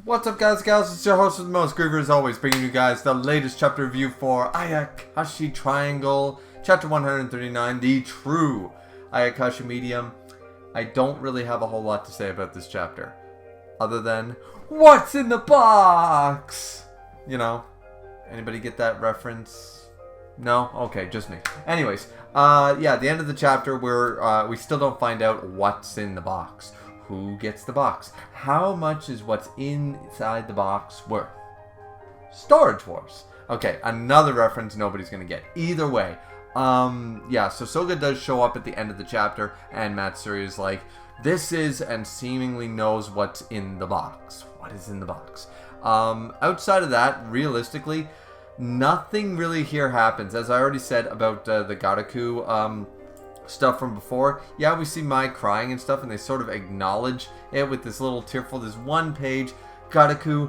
What's up, guys and gals? It's your host with the most, Griever, as always, bringing you guys the latest chapter review for Ayakashi Triangle, chapter 139, the true Ayakashi medium. I don't really have a whole lot to say about this chapter, other than, what's in the box? You know, anybody get that reference? No? Okay, just me. Anyways, yeah, the end of the chapter where we still don't find out what's in the box. Who gets the box? How much is what's inside the box worth? Storage Wars. Okay, another reference nobody's gonna get. Either way, yeah. So Soga does show up at the end of the chapter, and Matsuri is like, "This is," and seemingly knows what's in the box. What is in the box? Outside of that, realistically, nothing really here happens. As I already said about the Garaku stuff from before, yeah, we see Mai crying and stuff, and they sort of acknowledge it with this little tearful, this one page. Garaku,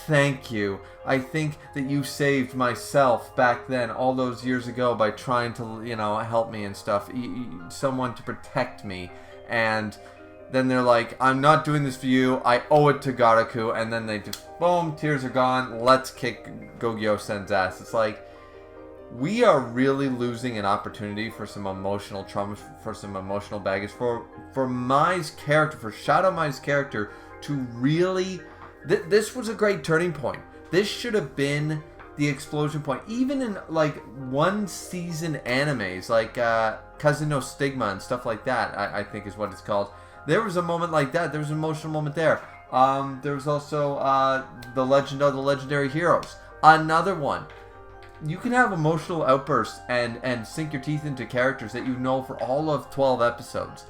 thank you. I think that you saved myself back then, all those years ago, by trying to, you know, help me and stuff. Someone to protect me. And then they're like, I'm not doing this for you. I owe it to Garaku. And then they just, boom, tears are gone. Let's kick Gogyo-sen's ass. It's like, we are really losing an opportunity for some emotional trauma, for some emotional baggage, for Mai's character, for Shadow Mai's character to really... This was a great turning point. This should have been the explosion point. Even in, like, one-season animes, like Cousin No Stigma and stuff like that, I think is what it's called. There was a moment like that. There was an emotional moment there. There was also The Legend of the Legendary Heroes. Another one. You can have emotional outbursts and sink your teeth into characters that you know for all of 12 episodes.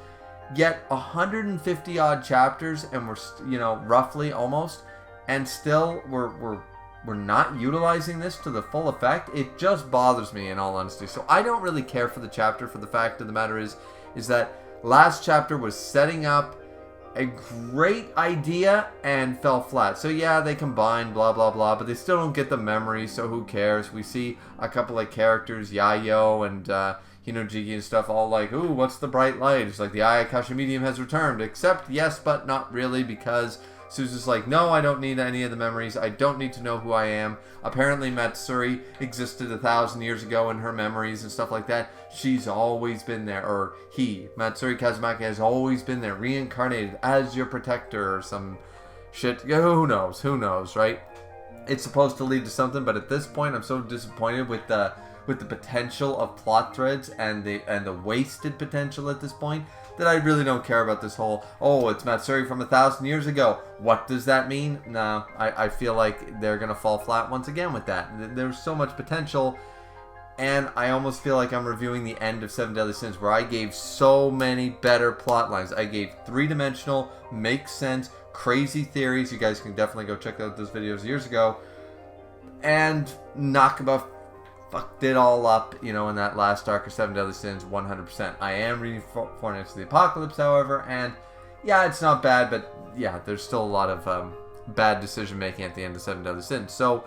Yet 150 odd chapters, and we're, you know, roughly almost, and still we're not utilizing this to the full effect. It just bothers me, in all honesty. So I don't really care for the chapter. For the fact of the matter is that last chapter was setting up a great idea and fell flat. So yeah, they combine, blah blah blah, but they still don't get the memory, so who cares? We see a couple of characters, Yayo and Hinojiki and stuff, all like, ooh, what's the bright light? It's like the Ayakashi medium has returned, except yes, but not really, because Suzu's like, no, I don't need any of the memories. I don't need to know who I am. Apparently Matsuri existed 1,000 years ago in her memories and stuff like that. She's always been there, or he, Matsuri Kazumaki, has always been there, reincarnated as your protector or some shit. Who knows, right? It's supposed to lead to something, but at this point I'm so disappointed with the potential of plot threads and the wasted potential at this point, that I really don't care about this whole, oh, it's Matsuri from 1,000 years ago. What does that mean? No, I feel like they're going to fall flat once again with that. There's so much potential, and I almost feel like I'm reviewing the end of Seven Deadly Sins, where I gave so many better plot lines. I gave three-dimensional, makes sense, crazy theories. You guys can definitely go check out those videos years ago. And Nakaba fucked it all up, you know, in that last arc of Seven Deadly Sins, 100%. I am reading Four Nights of the Apocalypse, however, and yeah, it's not bad, but yeah, there's still a lot of bad decision making at the end of Seven Deadly Sins. So,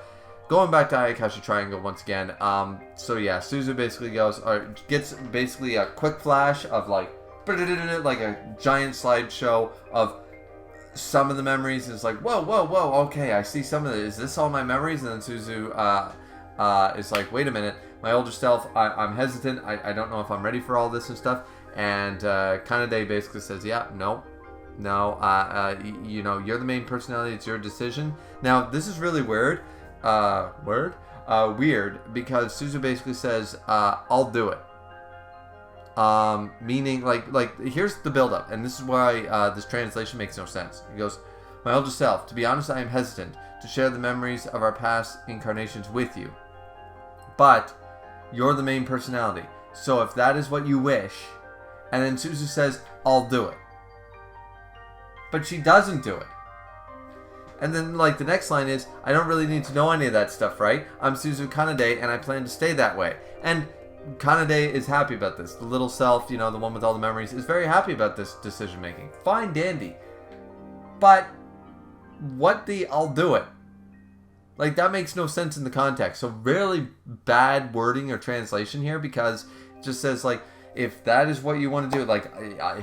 going back to Ayakashi Triangle once again, so yeah, Suzu basically gets basically a quick flash of like a giant slideshow of some of the memories, and it's like, whoa, okay, I see some of it. Is this all my memories? And then Suzu is like, wait a minute, my older self, I'm hesitant, I don't know if I'm ready for all this and stuff, and Kanade basically says, yeah, no, you know, you're the main personality, it's your decision. Now, this is really weird, because Suzu basically says, I'll do it. Meaning, like, here's the build-up, and this is why this translation makes no sense. He goes, my older self, to be honest, I am hesitant to share the memories of our past incarnations with you. But you're the main personality. So if that is what you wish, and then Suzu says, I'll do it. But she doesn't do it. And then, like, the next line is, I don't really need to know any of that stuff, right? I'm Suzu Kanade, and I plan to stay that way. And Kanade is happy about this. The little self, you know, the one with all the memories, is very happy about this decision making. Fine, dandy. But what the I'll do it? Like, that makes no sense in the context. So really bad wording or translation here, because it just says, like, if that is what you want to do, like,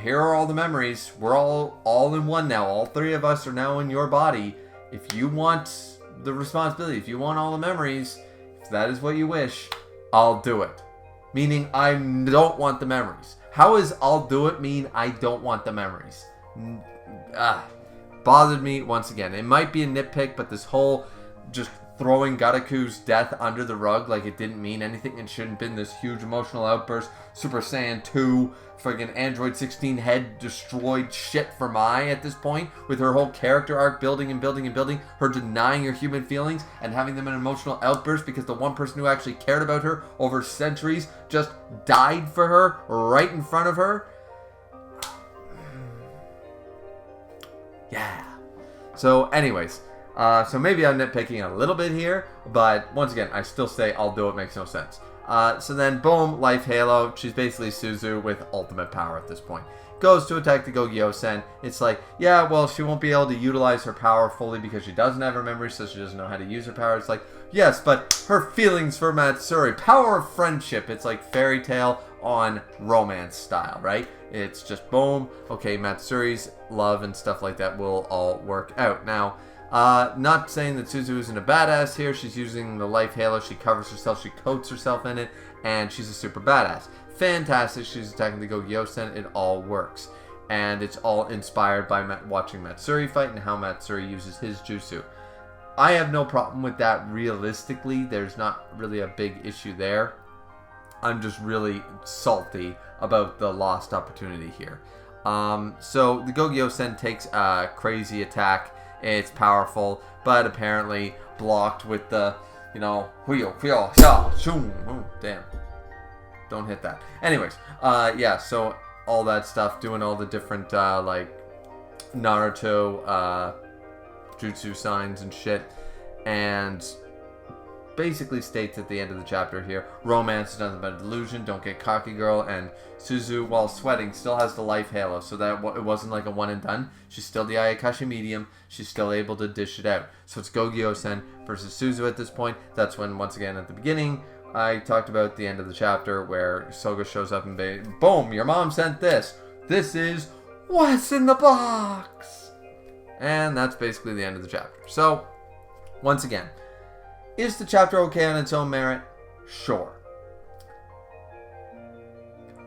here are all the memories. We're all in one now. All three of us are now in your body. if you want the responsibility, if you want all the memories, if that is what you wish, I'll do it. Meaning I don't want the memories. How is I'll do it mean I don't want the memories? Bothered me once again. It might be a nitpick, but this whole just throwing Garaku's death under the rug like it didn't mean anything and shouldn't have been this huge emotional outburst. Super Saiyan 2, friggin' Android 16 head destroyed shit for Mai at this point, with her whole character arc building and building and building, her denying her human feelings and having them an emotional outburst because the one person who actually cared about her over centuries just died for her right in front of her. Yeah. So anyways, so maybe I'm nitpicking a little bit here, but once again, I still say I'll do it makes no sense. So then, boom, Life Halo. She's basically Suzu with ultimate power at this point. Goes to attack the Gogyo-sen. It's like, yeah, well, she won't be able to utilize her power fully because she doesn't have her memory, so she doesn't know how to use her power. It's like, yes, but her feelings for Matsuri. Power of friendship. It's like fairy tale on romance style, right? It's just boom. Okay, Matsuri's love and stuff like that will all work out. Now, not saying that Suzu isn't a badass here. She's using the Life Halo. She covers herself. She coats herself in it. And she's a super badass. Fantastic. She's attacking the Gogyo-sen. It all works. And it's all inspired by watching Matsuri fight and how Matsuri uses his jutsu. I have no problem with that realistically. There's not really a big issue there. I'm just really salty about the lost opportunity here. So the Gogyo-sen takes a crazy attack. It's powerful, but apparently blocked with the, damn. Don't hit that. Anyways, yeah, so all that stuff, doing all the different, like, Naruto, jutsu signs and shit, and basically states at the end of the chapter here, romance is nothing but a delusion, don't get cocky, girl, and Suzu, while sweating, still has the Life Halo, so that it wasn't like a one and done. She's still the Ayakashi medium, she's still able to dish it out. So it's Gogyo-sen versus Suzu at this point. That's when, once again, at the beginning, I talked about the end of the chapter where Soga shows up and boom, your mom sent this. This is what's in the box. And that's basically the end of the chapter. So, once again, is the chapter okay on its own merit? Sure.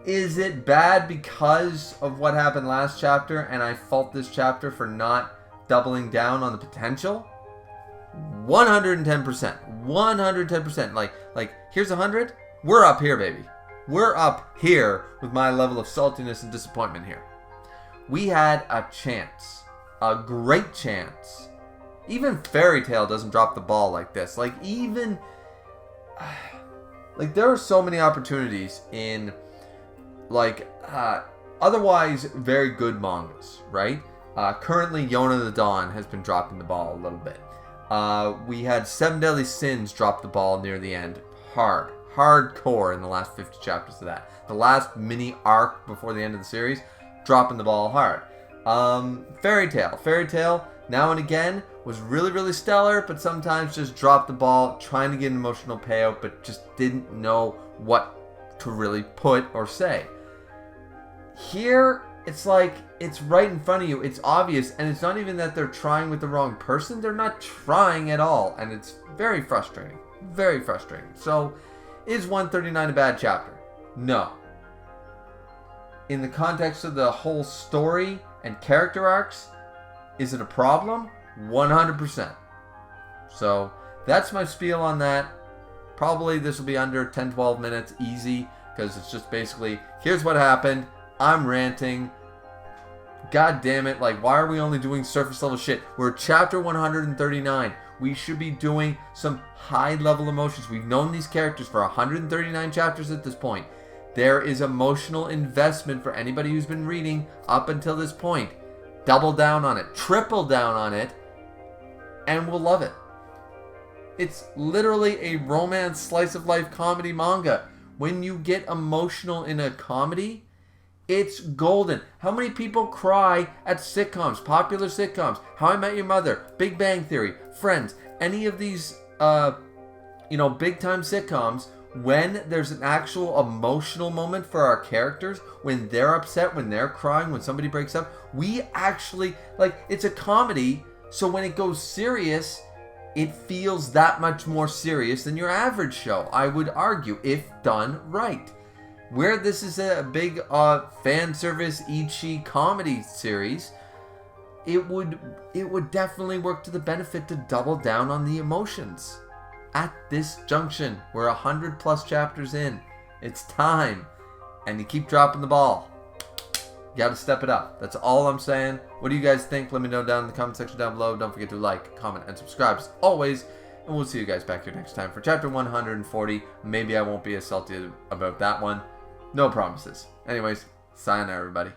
Is it bad because of what happened last chapter and I fault this chapter for not doubling down on the potential? 110%. 110%. Like here's 100. We're up here, baby. We're up here with my level of saltiness and disappointment here. We had a chance. A great chance. Even Fairy Tail doesn't drop the ball like this. Like there are so many opportunities in otherwise very good mangas, right? Currently, Yona the Dawn has been dropping the ball a little bit. We had Seven Deadly Sins drop the ball near the end. Hardcore in the last 50 chapters of that. The last mini arc before the end of the series, dropping the ball hard. Fairy Tail, now and again, was really, really stellar, but sometimes just dropped the ball, trying to get an emotional payout, but just didn't know what to really put or say. Here, it's like, it's right in front of you, it's obvious, and it's not even that they're trying with the wrong person, they're not trying at all, and it's very frustrating. Very frustrating. So, is 139 a bad chapter? No. In the context of the whole story and character arcs, is it a problem? 100%. So, that's my spiel on that. Probably this will be under 10-12 minutes, easy, because it's just basically, here's what happened, I'm ranting, god damn it, like, why are we only doing surface level shit? We're chapter 139. We should be doing some high level emotions. We've known these characters for 139 chapters at this point. There is emotional investment for anybody who's been reading up until this point. Double down on it, triple down on it, and we'll love it. It's literally a romance slice of life comedy manga. When you get emotional in a comedy, it's golden. How many people cry at sitcoms, popular sitcoms? How I Met Your Mother, Big Bang Theory, Friends, any of these, big time sitcoms, when there's an actual emotional moment for our characters, when they're upset, when they're crying, when somebody breaks up, we actually, like, it's a comedy, So when it goes serious, it feels that much more serious than your average show, I would argue, if done right. Where this is a big fan service Ichi comedy series, it would definitely work to the benefit to double down on the emotions. At this junction, we're 100+ chapters in. It's time. And you keep dropping the ball. You gotta step it up. That's all I'm saying. What do you guys think? Let me know down in the comment section down below. Don't forget to like, comment, and subscribe as always. And we'll see you guys back here next time for chapter 140. Maybe I won't be as salty about that one. No promises. Anyways, sayonara everybody.